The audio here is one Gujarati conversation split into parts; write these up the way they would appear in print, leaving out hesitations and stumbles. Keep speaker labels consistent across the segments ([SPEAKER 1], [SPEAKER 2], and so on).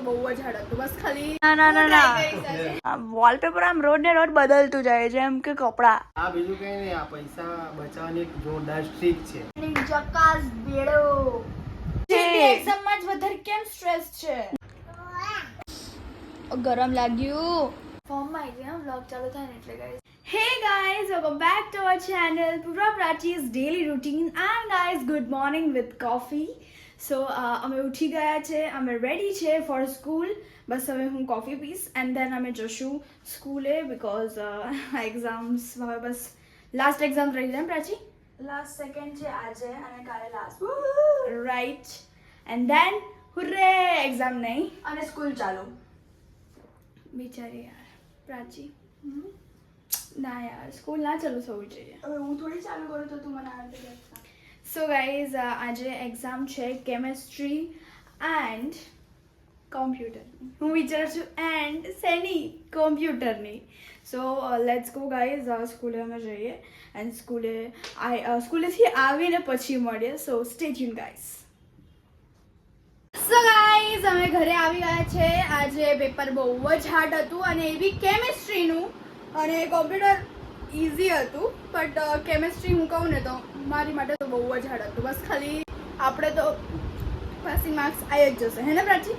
[SPEAKER 1] બહુ જ હાર્ડ હતું. બસ ખાલી
[SPEAKER 2] ના વોલપેપર આમ રોજ ને રોજ બદલતું જાય છે એમ કે કપડા.
[SPEAKER 3] આ બીજું કઈ નહીં, આ પૈસા બચાવવાની એક જોરદાર ટ્રીક છે.
[SPEAKER 1] જકાસ બેડો એક્ઝામ માં જ વધારે કેમ સ્ટ્રેસ છે? ગરમ લાગ્યું. ફોર્મ માં આવી ગયા વ્લોગ ચાલુ થાય ને એટલે guys. Hey guys, welcome back to our channel Pura Prachi's daily routine and guys good morning with coffee. So અમે ઉઠી ગયા છે, અમે રેડી છે ફોર સ્કૂલ. બસ હવે હું કોફી પીસ એન્ડ દેન અમે જશું સ્કૂલે બીકોઝ એક્ઝામ્સ હવે બસ લાસ્ટ એક્ઝામ રહી જાય પ્રાચી. લાસ્ટ સેકન્ડ છે આજે અને કાલે last right and then hurray exam નહીં અને સ્કૂલ ચાલુ. બિચારી યાર પ્રાચી ના યાર સ્કૂલ ના ચાલુ થવું જોઈએ. હવે હું થોડી ચાલુ કરું તો તું મને આ રીતે કહેતા. સો ગાઈઝ આજે એક્ઝામ છે કેમેસ્ટ્રી એન્ડ કોમ્પ્યુટરની. હું વિચારું છું એન્ડ શેની? કોમ્પ્યુટરની. So let's go guys. સ્કૂલે અમે જઈએ એન્ડ સ્કૂલેથી આવીને પછી મળીએ. So stay tuned guys. So guys અમે ઘરે આવી ગયા છે. આજે પેપર બહુ જ હાર્ડ હતું અને એ બી કેમેસ્ટ્રીનું, અને કોમ્પ્યુટર ઇઝી હતું બટ કેમેસ્ટ્રી હું કહું ને તો મારી માટે તો બહુ જ હાર્ડ હતું. બસ ખાલી આપણે તો પાસિંગ માર્ક્સ આવી જ જશે હે ને પ્રાચી?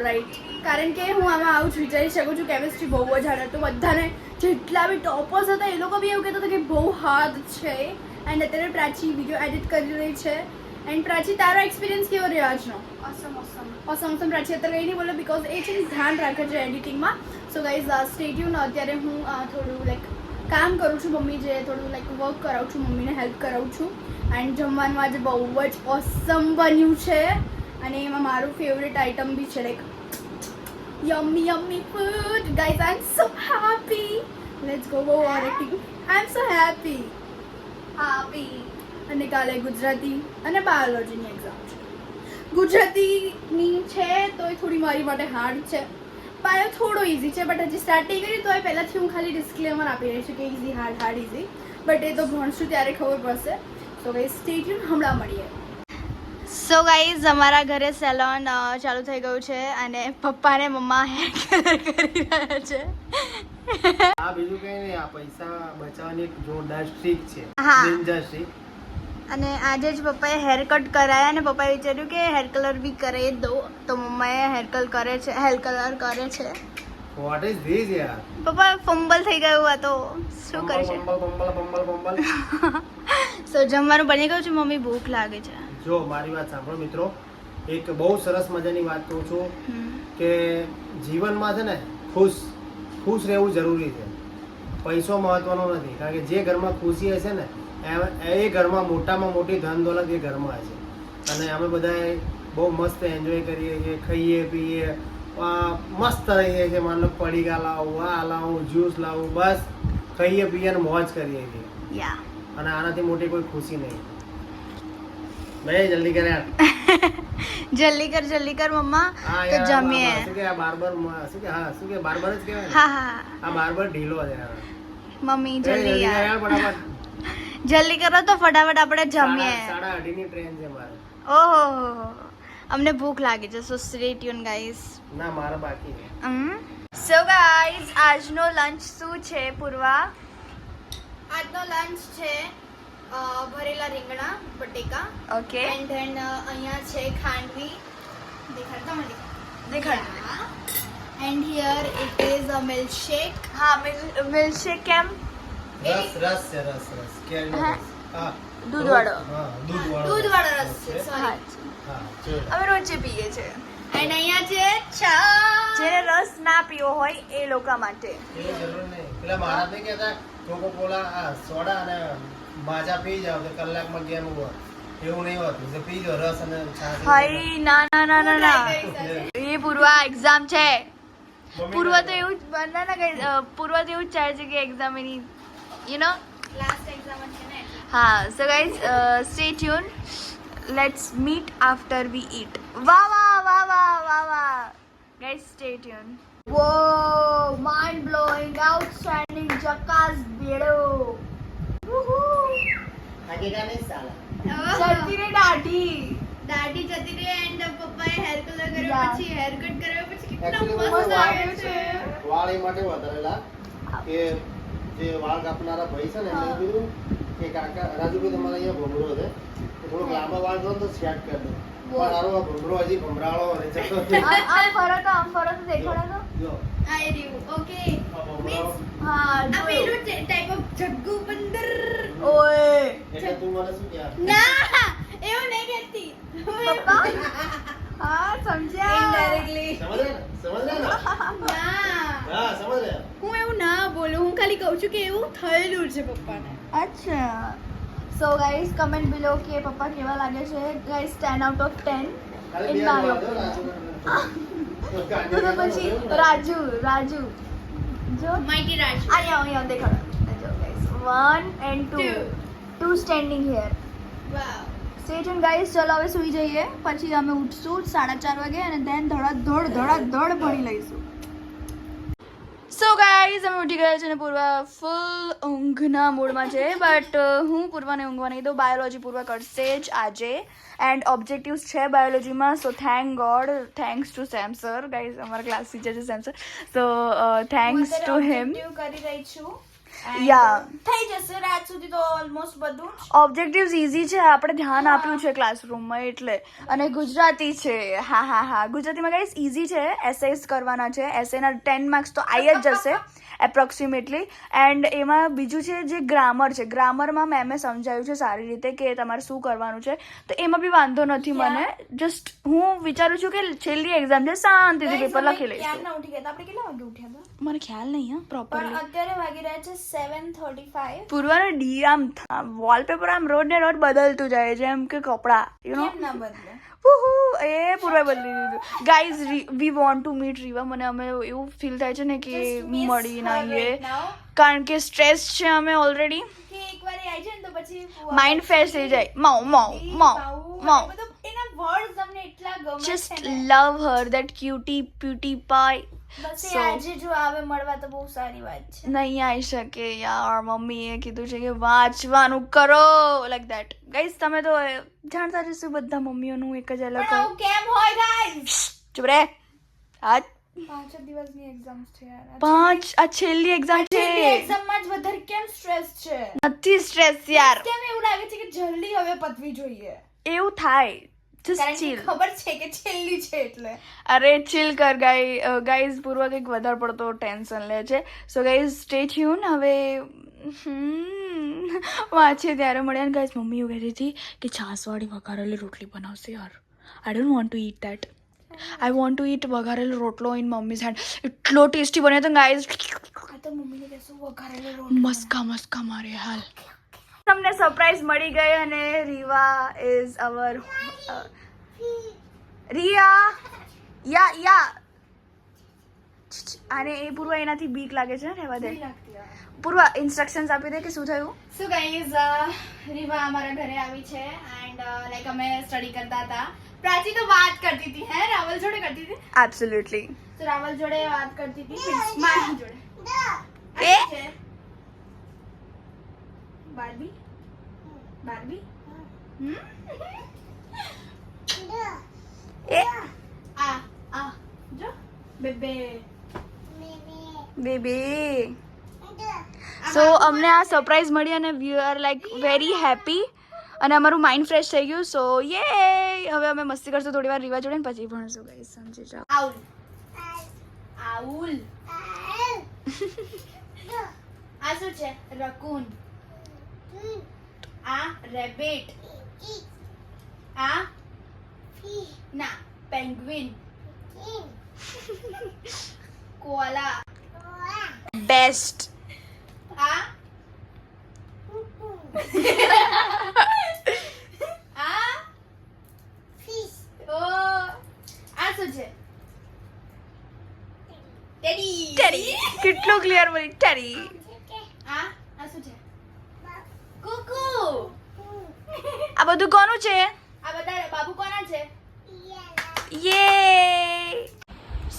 [SPEAKER 1] રાઈટ. કારણ કે હું આમાં આવું જ વિચારી શકું છું. કેમેસ્ટ્રી બહુ જ હાર્ડ હતું. બધાને જેટલા બી ટોપર્સ હતા એ લોકો બી એવું કહેતા હતા કે બહુ હાર્ડ છે. એન્ડ અત્યારે પ્રાચી વિડીયો એડિટ કરી રહી છે. એન્ડ પ્રાચી તારો એક્સપિરિયન્સ કેવો રહ્યો આજનો? ઓસમ પ્રાચી અત્યારે કંઈ નહીં બોલે બીકોઝ એ છે ધ્યાન રાખે છે એડિટિંગમાં. So guys stay tuned. અત્યારે હું થોડું લાઈક કામ કરું છું. મમ્મી જે થોડું લાઈક વર્ક કરાવું છું, મમ્મીને હેલ્પ કરાવું છું. એન્ડ જમવાનું આજે બહુ જ ઓસમ બન્યું છે અને એમાં મારું ફેવરેટ આઇટમ બી છે like yummy food. Guys, I'm so happy. Let's go eating. I'm so happy. અને કાલે ગુજરાતી અને બાયોલોજીની એક્ઝામ છે. ગુજરાતીની છે તો એ થોડી મારી માટે હાર્ડ છે. બાયો થોડો ઇઝી છે બટ હજી સ્ટાર્ટ નહીં કરી તો એ પહેલાંથી હું ખાલી ડિસ્ક્લેમર આપી રહી છું કે ઇઝી હાર્ડ ઇઝી. બટ એ તો ભણશું ત્યારે ખબર પડશે. સો ગાઈઝ સ્ટે ટ્યુન. હમણાં મળીએ. સો ગાઈઝ અમારા ઘરે સેલોન ચાલુ થઈ ગયું છે અને પપ્પા ને મમ્મા હેર કલર કરી રહ્યા છે.
[SPEAKER 3] આ બીજું કઈ નહીં, આ પૈસા બચાવવાની એક જોરદાર ટ્રીક છે.
[SPEAKER 2] હા.
[SPEAKER 3] Danger trick.
[SPEAKER 2] અને આજે જ પપ્પાએ હેર કટ કરાયા અને પપ્પાએ વિચાર્યું કે હેર કલર બી કરાવી દો તો મમ્માએ હેર કલર કરે છે.
[SPEAKER 3] વોટ ઇઝ ધીસ યાર?
[SPEAKER 2] પપ્પા ફંબલ થઈ ગયું આ તો શું કરી છે.
[SPEAKER 3] બંબલ.
[SPEAKER 2] સો જમવાનું બની ગયું છે. મમ્મી ભૂખ લાગે છે.
[SPEAKER 3] જો મારી વાત સાંભળો મિત્રો, એક બહુ સરસ મજાની વાત કહું છું કે જીવનમાં છે ને ખુશ રહેવું જરૂરી છે. પૈસો મહત્વનો નથી. કારણ કે જે ઘરમાં ખુશી હશે ને એ ઘરમાં મોટામાં મોટી ધન દોલત એ ઘરમાં હશે. અને અમે બધા બહુ મસ્ત એન્જોય કરીએ છીએ, ખાઈએ પીએ, મસ્ત રહીએ છીએ. માન લો પડીકા લાવું, આ લાવું, જ્યુસ લાવું, બસ ખાઈએ પીએ અને મોજ કરીએ છીએ. અને આનાથી મોટી કોઈ ખુશી નહીં. ભાઈ જલ્દી કર યાર.
[SPEAKER 2] જલ્દી કર મમ્મા તો જમીએ.
[SPEAKER 3] શું કે આ બાર્બર શું કે હા શું કે બાર્બર જ કહેવાય ને?
[SPEAKER 2] હા
[SPEAKER 3] આ બાર્બર ઢીલો છે યાર.
[SPEAKER 2] મમ્મી જલ્દી યાર
[SPEAKER 3] ફટાફટ
[SPEAKER 2] જલ્દી કરો તો ફટાફટ આપણે જમીએ.
[SPEAKER 3] 8:30 ની ટ્રેન છે મારે.
[SPEAKER 2] ઓહો અમને ભૂખ લાગી છે. સો સ્ટે ટ્યુન ગાઈઝ.
[SPEAKER 3] ના મારે બાકી છે.
[SPEAKER 2] સો ગાઈઝ આજનો લંચ શું છે પૂર્વા?
[SPEAKER 1] આજનો લંચ છે ભરેલા રીંગણા બટેકા.
[SPEAKER 2] ઓકે
[SPEAKER 1] એન્ડ ધેન અહીંયા છે ખાંડવી.
[SPEAKER 2] દેખાડ.
[SPEAKER 1] And here it is a milkshake.
[SPEAKER 2] હા મિલ્કશેક કેમ?
[SPEAKER 3] રસ છે રસ કેરીનો
[SPEAKER 2] હા.
[SPEAKER 3] રસ. હા
[SPEAKER 2] દૂધવાળો.
[SPEAKER 3] હા
[SPEAKER 1] દૂધવાળો રસ છે.
[SPEAKER 2] હા
[SPEAKER 1] સોરી.
[SPEAKER 3] હા ચલો.
[SPEAKER 2] અમે રોજે પીએ છે.
[SPEAKER 1] એન્ડ અહીંયા છે ચા.
[SPEAKER 2] જેને રસ ના પીવો હોય એ લોકો માટે.
[SPEAKER 3] એ જરૂર નહીં. પેલા મહારાજ ને કહેતા કોકો કોલા આ સોડા અને માજા પી જાવ તો કલાકમાં ગેમ હોય. એવું નહીં હોતું. તો પી જાવ રસ અને છાશ.
[SPEAKER 2] હાય ના એ પૂર્વા એક્ઝામ છે. પૂર્વા તો એવું જ પૂર્વા તો એવું જ ચાલે છે કે exam any you know
[SPEAKER 1] last exam છે ને.
[SPEAKER 2] હા. So guys stay tuned. Let's meet after we eat. વાહ guys stay tuned.
[SPEAKER 1] Whoa, mind blowing, outstanding, jackass બેડો.
[SPEAKER 3] હકીકા નહીં સાલા.
[SPEAKER 1] જતી રે દાઢી જતી રે એન્ડ પપ્પાએ હેર કલર કર્યો પછી હેર કટ કર્યો
[SPEAKER 3] Actually
[SPEAKER 1] મસ્ત
[SPEAKER 3] વાળ
[SPEAKER 1] લાગે છે.
[SPEAKER 3] વાળ એ માટે વધારેલા કે જે વાળ કાપનારા ભાઈ છે ને એમને કીધું કે કાકા રાજુભાઈ તમારે અહીંયા ભમરો છે તો થોડોક લાંબા વાળ કરો તો સેટ કરી દો પણ હારો આ ભમરો હજી ભમરાળો અને જતો
[SPEAKER 2] આમ ફરો તો દેખાડો તો
[SPEAKER 3] જો
[SPEAKER 1] આ એ રહ્યું. ઓકે.
[SPEAKER 3] આ ભમરાળો
[SPEAKER 2] હા
[SPEAKER 1] આ પેલું ટાઈપ ઓફ જગ્ગુ બંદર.
[SPEAKER 2] ઓય
[SPEAKER 3] એટલે તું મને શું કહે
[SPEAKER 1] ના, એવું નહીં કહેતી.
[SPEAKER 2] પપ્પા હા સમજ્યા
[SPEAKER 1] Indirectly.
[SPEAKER 3] સમજ ને
[SPEAKER 1] ના.
[SPEAKER 3] હા સમજ રે
[SPEAKER 1] હું એવું ના બોલું, હું ખાલી કહું છું કે એવું થયેલું છે પપ્પાને.
[SPEAKER 2] અચ્છા સો ગાઈઝ કમેન્ટ બિલો કે પપ્પા કેવા લાગે છે ગાઈઝ 10 આઉટ ઓફ 10
[SPEAKER 3] ખાલી
[SPEAKER 2] ઇન
[SPEAKER 3] બે
[SPEAKER 2] માય
[SPEAKER 3] વાર જો
[SPEAKER 2] તો પછી રાજુ જો
[SPEAKER 1] Mighty Raj.
[SPEAKER 2] અહીંયા દેખાડો જો guys 1 and 2
[SPEAKER 1] Two.
[SPEAKER 2] 2 standing here
[SPEAKER 1] Wow.
[SPEAKER 2] Stay tuned guys ચલો હવે સૂઈ જઈએ પછી અમે ઉઠશું 4:30 વાગે અને ધેન ધડાધડ ભણી લઈશું સો ગાઈઝ અમે ઉઠી ગયા છે અને પૂર્વા ફૂલ ઊંઘના મૂડમાં છે બટ હું પૂર્વાને ઊંઘવા નહીં દઉં બાયોલોજી પૂર્વા કરશે જ આજે એન્ડ ઓબ્જેક્ટિવ્સ છે બાયોલોજીમાં so thank God thanks to Sam sir guys અમારા ક્લાસ ટીચર છે Sam sir so thanks to him
[SPEAKER 1] કરી રહી છું.
[SPEAKER 2] યા
[SPEAKER 1] થઈ જશે રાત સુધી તો ઓલમોસ્ટ બધું જ.
[SPEAKER 2] ઓબ્જેક્ટિવ્સ ઇઝી છે આપણે ધ્યાન આપ્યું છે ક્લાસરૂમમાં એટલે અને ગુજરાતી છે હા ગુજરાતીમાં ગાઈસ ઇઝી છે એસેસ કરવાના છે એસેના 10 માર્ક્સ તો આવી જ જશે એપ્રોક્સિમેટલી એન્ડ એમાં બીજું છે જે ગ્રામર છે ગ્રામરમાં મેમે સમજાવ્યું છે સારી રીતે કે તમારે શું કરવાનું છે તો એમાં બી વાંધો નથી મને જસ્ટ હું વિચારું છું કે છેલ્લી એક્ઝામ છે શાંતિથી પેપર લખી લઈશું
[SPEAKER 1] ક્યારના ઉઠી ગયા હતા? આપણે કેટલા વાગે ઉઠ્યા હતા?
[SPEAKER 2] મને ખ્યાલ નહીં હા
[SPEAKER 1] પણ
[SPEAKER 2] પ્રોપરલી
[SPEAKER 1] અત્યારે વાગી રહ્યા છે 7:35.
[SPEAKER 2] પૂર્વાનો ડી આમ વોલપેપર આમ રોડ ને રોડ બદલતું જાય છે એમ કે કપડાં યુ નો
[SPEAKER 1] કેમ ના બદલે?
[SPEAKER 2] એ પૂર્વે બદલી દીધું guys we want to meet Reeva મને અમે એવું ફીલ થાય છે ને કે
[SPEAKER 1] Just miss
[SPEAKER 2] મળી ના
[SPEAKER 1] her right
[SPEAKER 2] આવીએ
[SPEAKER 1] now.
[SPEAKER 2] કારણ કે સ્ટ્રેસ છે અમે ઓલરેડી
[SPEAKER 1] કે એકવાર એ આવી જાય ને તો પછી
[SPEAKER 2] માઇન્ડ ફ્રેશ થઈ જાય માઉ
[SPEAKER 1] બધું એના વર્ડ્સ તમને એટલા ગમે
[SPEAKER 2] જસ્ટ
[SPEAKER 1] છે ને.
[SPEAKER 2] લવ હર દેટ ક્યુટી પ્યુટી પાય
[SPEAKER 1] બસ એ
[SPEAKER 2] so-
[SPEAKER 1] આજે જો આવે મળવા તો બહુ સારી વાત છે.
[SPEAKER 2] નહીં આવી શકે યાર મમ્મીએ કીધું છે કે વાંચવાનું કરો લાઈક દેટ ગાઈઝ તમે તો જાણતા જશો બધા મમ્મીઓનું એક જ અલગ
[SPEAKER 1] પણ આવું કેમ હોય ગાઈસ?
[SPEAKER 2] ચૂપ રે આજ
[SPEAKER 1] 5 દિવસની એક્ઝામ્સ છે યાર.
[SPEAKER 2] 5 આ છેલ્લી એક્ઝામ છે
[SPEAKER 1] એક્ઝામમાં જ વધારે કેમ સ્ટ્રેસ છે?
[SPEAKER 2] નથી સ્ટ્રેસ યાર
[SPEAKER 1] કેમ એવું લાગે છે કે જલ્દી હવે પતવી જોઈએ?
[SPEAKER 2] એવું થાય જસ્ટ
[SPEAKER 1] કારણ કે
[SPEAKER 2] ચીલ
[SPEAKER 1] ખબર છે કે છેલ્લી છે એટલે.
[SPEAKER 2] અરે ચીલ કર ગાઈઝ પૂર્વ કંઈક વધારે પડતો ટેન્શન લે છે સો ગાઈઝ સ્ટે ટ્યુન હવે વાંચે ત્યારે મળ્યા ને ગાઈઝ મમ્મી એવું કહેતી હતી કે છાસવાળી વઘારેલી રોટલી બનાવશે યાર I don't want to eat that I want to eat વઘારેલો રોટલો ઇન મમ્મીઝ હેન્ડ એટલો ટેસ્ટી બન્યો તો ગાઈઝ
[SPEAKER 1] આ તો મમ્મીને કહેશું વઘારેલો રોટલો.
[SPEAKER 2] મસ્કા મારે હાલ તમને સરપ્રાઈઝ મળી ગઈ અને રીવા ઇઝ અવર રિયા યા અને એ પૂર્વ એનાથી બીક લાગે છે રહેવા દે પૂર્વ ઇન્સ્ટ્રક્શન્સ આપી દે કે શું થયું
[SPEAKER 1] સો ગાઈઝ રીવા અમારા ઘરે આવી છે એન્ડ લાઈક અમે સ્ટડી કરતા હતા. પ્રાચી તો વાત કરતી હતી હે રાવલ જોડે કરતી હતી.
[SPEAKER 2] એબ્સોલ્યુટલી
[SPEAKER 1] તો રાવલ જોડે વાત કરતી હતી મારી જોડે.
[SPEAKER 2] એ?
[SPEAKER 1] આ શું છે? બાર્બી
[SPEAKER 2] એ
[SPEAKER 1] આ જો બેબે
[SPEAKER 2] બેબી સો અમને આ સરપ્રાઈઝ મળી અને વી આર લાઈક વેરી હેપી અને અમારું માઇન્ડ ફ્રેશ થઈ ગયું સો યે હવે અમે મસ્તી કરશું થોડી વાર રીવા જોડે ને પછી ભણશું ગાઈસ સમજી જાઓ
[SPEAKER 1] આઉલ આ શું છે? રકૂન. આ રેબિટ. આ ના પેંગ્વિન. કોઆલા.
[SPEAKER 2] બેસ્ટ
[SPEAKER 1] આ આ ફિશ. ઓ આ શું છે?
[SPEAKER 2] ટેરી કેટલું ક્લિયર બોલી ટેરી
[SPEAKER 1] આ શું છે? કુકુ.
[SPEAKER 2] આ બધું કોનું છે
[SPEAKER 1] આ બધા બાબુ કોના છે?
[SPEAKER 2] યે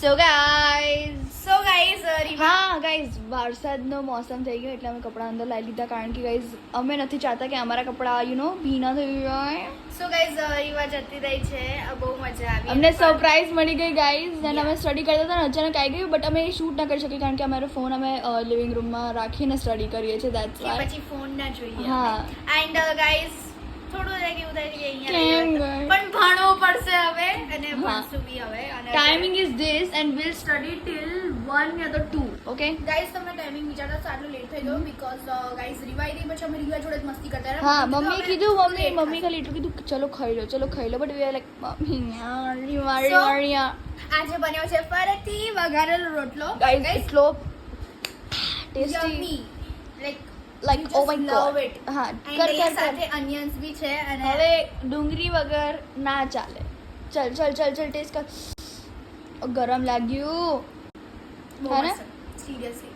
[SPEAKER 2] સો ગાઈઝ સો ગાઈઝ
[SPEAKER 1] હા ગાઈઝ વરસાદનો મોસમ થઈ ગયો એટલે અમે કપડાં અંદર લાવી લીધા કારણ કે ગાઈઝ અમે નથી ચાહતા કે અમારા કપડાં ભીના થઈ જાય.
[SPEAKER 2] સો ગાઈઝ રીવા જતી રહી છે. બહુ મજા આવી
[SPEAKER 1] અમને સરપ્રાઈઝ મળી ગઈ ગાઈઝ અને અમે સ્ટડી કરતા હતા ને અચાનક આવી ગયું બટ અમે શૂટ ના કરી શકીએ કારણ કે અમારો ફોન અમે લિવિંગ રૂમમાં રાખીને સ્ટડી કરીએ છીએ દેટ્સ
[SPEAKER 2] કે
[SPEAKER 1] વાય.
[SPEAKER 2] પછી ફોન ના જોઈએ.
[SPEAKER 1] હા
[SPEAKER 2] એન્ડ ગાઈઝ થોડું લાગે એવું થાય કે અહીંયા
[SPEAKER 1] કેમ
[SPEAKER 2] રહી
[SPEAKER 1] guys?
[SPEAKER 2] પણ ભણવું પડશે હવે અને
[SPEAKER 1] હા.
[SPEAKER 2] ભણશું બી હવે અને
[SPEAKER 1] timing is this and will study till 1 યા તો 2 ઓકે.
[SPEAKER 2] ગાઈઝ તમને ટાઈમિંગ વિચારતા તો આટલું લેટ થઈ ગયો બીકોઝ ગાઈઝ રીવા આવી પછી અમે રીવા જોડે જ મસ્તી કરતા રહ્યા.
[SPEAKER 1] હા
[SPEAKER 2] મેં
[SPEAKER 1] મમ્મી
[SPEAKER 2] કીધું
[SPEAKER 1] કીધું
[SPEAKER 2] હવે
[SPEAKER 1] મમ્મી
[SPEAKER 2] late
[SPEAKER 1] ખાલી એટલું કીધું ચલો ખાઈ લો but we are like mummy યાર
[SPEAKER 2] So,
[SPEAKER 1] યાર
[SPEAKER 2] આજે બન્યો છે ફરકથી વઘારેલો રોટલો.
[SPEAKER 1] ગાઈઝ એટલો tasty
[SPEAKER 2] Yummy. Like
[SPEAKER 1] like
[SPEAKER 2] you
[SPEAKER 1] oh
[SPEAKER 2] just
[SPEAKER 1] my
[SPEAKER 2] love
[SPEAKER 1] god
[SPEAKER 2] it.
[SPEAKER 1] હા
[SPEAKER 2] And
[SPEAKER 1] કર
[SPEAKER 2] એના
[SPEAKER 1] કર
[SPEAKER 2] સાથે onions બી છે અને
[SPEAKER 1] હવે ડુંગળી વગર ના ચાલે. ચલ ટેસ્ટ કર. ગરમ લાગ્યું.
[SPEAKER 2] બહુ
[SPEAKER 1] હા ને?
[SPEAKER 2] મસ્ત. Seriously.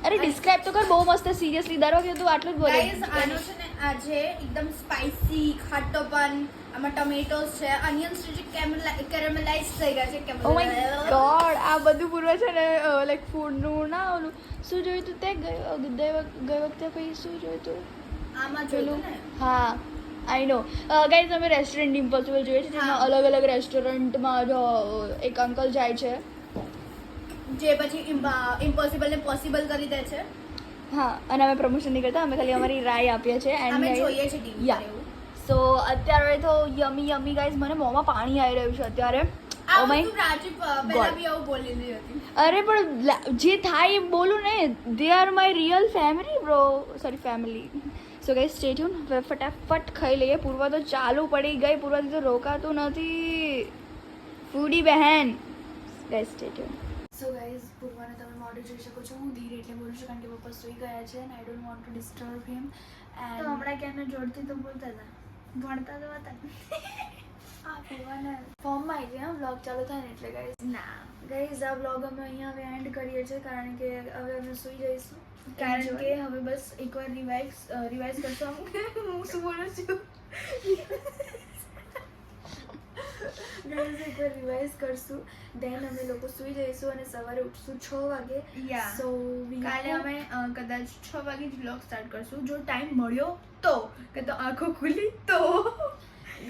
[SPEAKER 1] અરે ડિસ્ક્રાઇબ તો કર બહુ મસ્ત સિરિયસલી દર વખતે તું આટલું જ
[SPEAKER 2] Guys,
[SPEAKER 1] બોલે.
[SPEAKER 2] આનો છે ને આજે એકદમ સ્પાઇસી ખાટોપન આમાં ટમેટોસ છે onions છે જે કેરેમલાઇઝ થઈ ગયા છે
[SPEAKER 1] ઓ માય ગોડ આ બધું પૂર્વ છે ને લાઈક ફૂડનું ના ઓલું શું જોયું તું તે ગઈ વખતે પછી શું જોયું તું
[SPEAKER 2] આમાં
[SPEAKER 1] પેલું
[SPEAKER 2] જોયું ને
[SPEAKER 1] હા આઈ નો ગાઈઝ અમે રેસ્ટોરન્ટ ઇમ્પોસિબલ જોઈએ છે જેમાં
[SPEAKER 2] હા.
[SPEAKER 1] અલગ અલગ રેસ્ટોરન્ટમાં એક અંકલ જાય છે.
[SPEAKER 2] જે પછી ઇમ્પોસિબલ ને પોસિબલ કરી દે છે.
[SPEAKER 1] હા અને અમે પ્રમોશન નહીં કરતા અમે ખાલી અમારી રાય આપીએ છીએ
[SPEAKER 2] અમે
[SPEAKER 1] એન્ડ
[SPEAKER 2] જોઈએ છે ટીવી
[SPEAKER 1] Yeah.
[SPEAKER 2] પર એવું.
[SPEAKER 1] સો અત્યારે તો યમી ગાઈઝ મને મોંમાં પાણી આવી રહ્યું છે અત્યારે.
[SPEAKER 2] આ
[SPEAKER 1] ઓ
[SPEAKER 2] વસ્તુ
[SPEAKER 1] માય
[SPEAKER 2] રાજી પહેલા બી આવું બોલેલી હતી.
[SPEAKER 1] અરે પણ જે થાય એ બોલું ને they are my real family bro sorry family. So guys stay tune હવે ફટાફટ ખાઈ લઈએ. પૂર્વ તો ચાલુ પડી ગઈ પૂર્વથી તો રોકાતું નથી ફૂડી બહેન. Guys stay tune. So guys પૂર્વાને તમે મોઢે જોઈ શકો છો હું ધીરે એટલે બોલું છું કારણ કે પપ્પા સુઈ ગયા છે and I don't want two disturb him and
[SPEAKER 2] તો હમણાં ક્યાંને જોડતી તો બોલતા હતા ભણતા તો હતા.
[SPEAKER 1] આ પૂર્વાને ફોર્મમાં આવી ગયા વ્લોગ ચાલુ થાય ને એટલે ગાઈઝ
[SPEAKER 2] ના
[SPEAKER 1] ગાઈઝ આ વ્લોગ અમે અહીંયા હવે એન્ડ કરીએ છીએ કારણ કે હવે અમે સુઈ જઈશું
[SPEAKER 2] કારણ
[SPEAKER 1] Enjoy.
[SPEAKER 2] કે હવે બસ એકવાર રિવાઇઝ કરશું હું શું બોલું છું
[SPEAKER 1] ગાઈઝ એકવાર રિવાઇઝ કરશું દેન અમે લોકો સુઈ જઈશું અને સવારે ઉઠશું 6 વાગે.
[SPEAKER 2] Yeah.
[SPEAKER 1] સો
[SPEAKER 2] કાલે અમે કદાચ 6 વાગે જ વ્લોગ સ્ટાર્ટ કરશું જો ટાઈમ મળ્યો તો કે તો આંખો ખુલી તો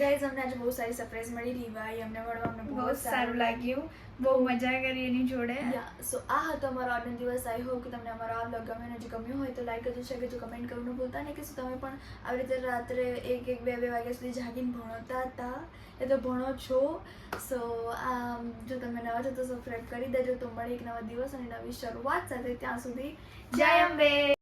[SPEAKER 1] ગાઈઝ અમને આજે બહુ સારી સરપ્રાઈઝ મળી રીવાઈ અમને મળવા અમને
[SPEAKER 2] બહુ સારું લાગ્યું બહુ મજા કરી એની જોડે.
[SPEAKER 1] સો આ હતો અમારો આજનો દિવસ. આઈ હોપ કે તમને અમારો આ બ્લોગ ગમે અને જો ગમ્યું હોય તો લાઈક કરજો શેર કરજો કમેન્ટ કરવાનું ભૂલતા નહીં કે શું તમે પણ આવી રીતે રાત્રે 1-2 વાગ્યા સુધી જાગીને ભણતા હતા એ તો ભણો છો. સો જો તમે નવા છો તો સબસ્ક્રાઈબ કરી દેજો. તો મળીએ એક નવા દિવસ અને નવી શરૂઆત સાથે. ત્યાં સુધી જય અંબે.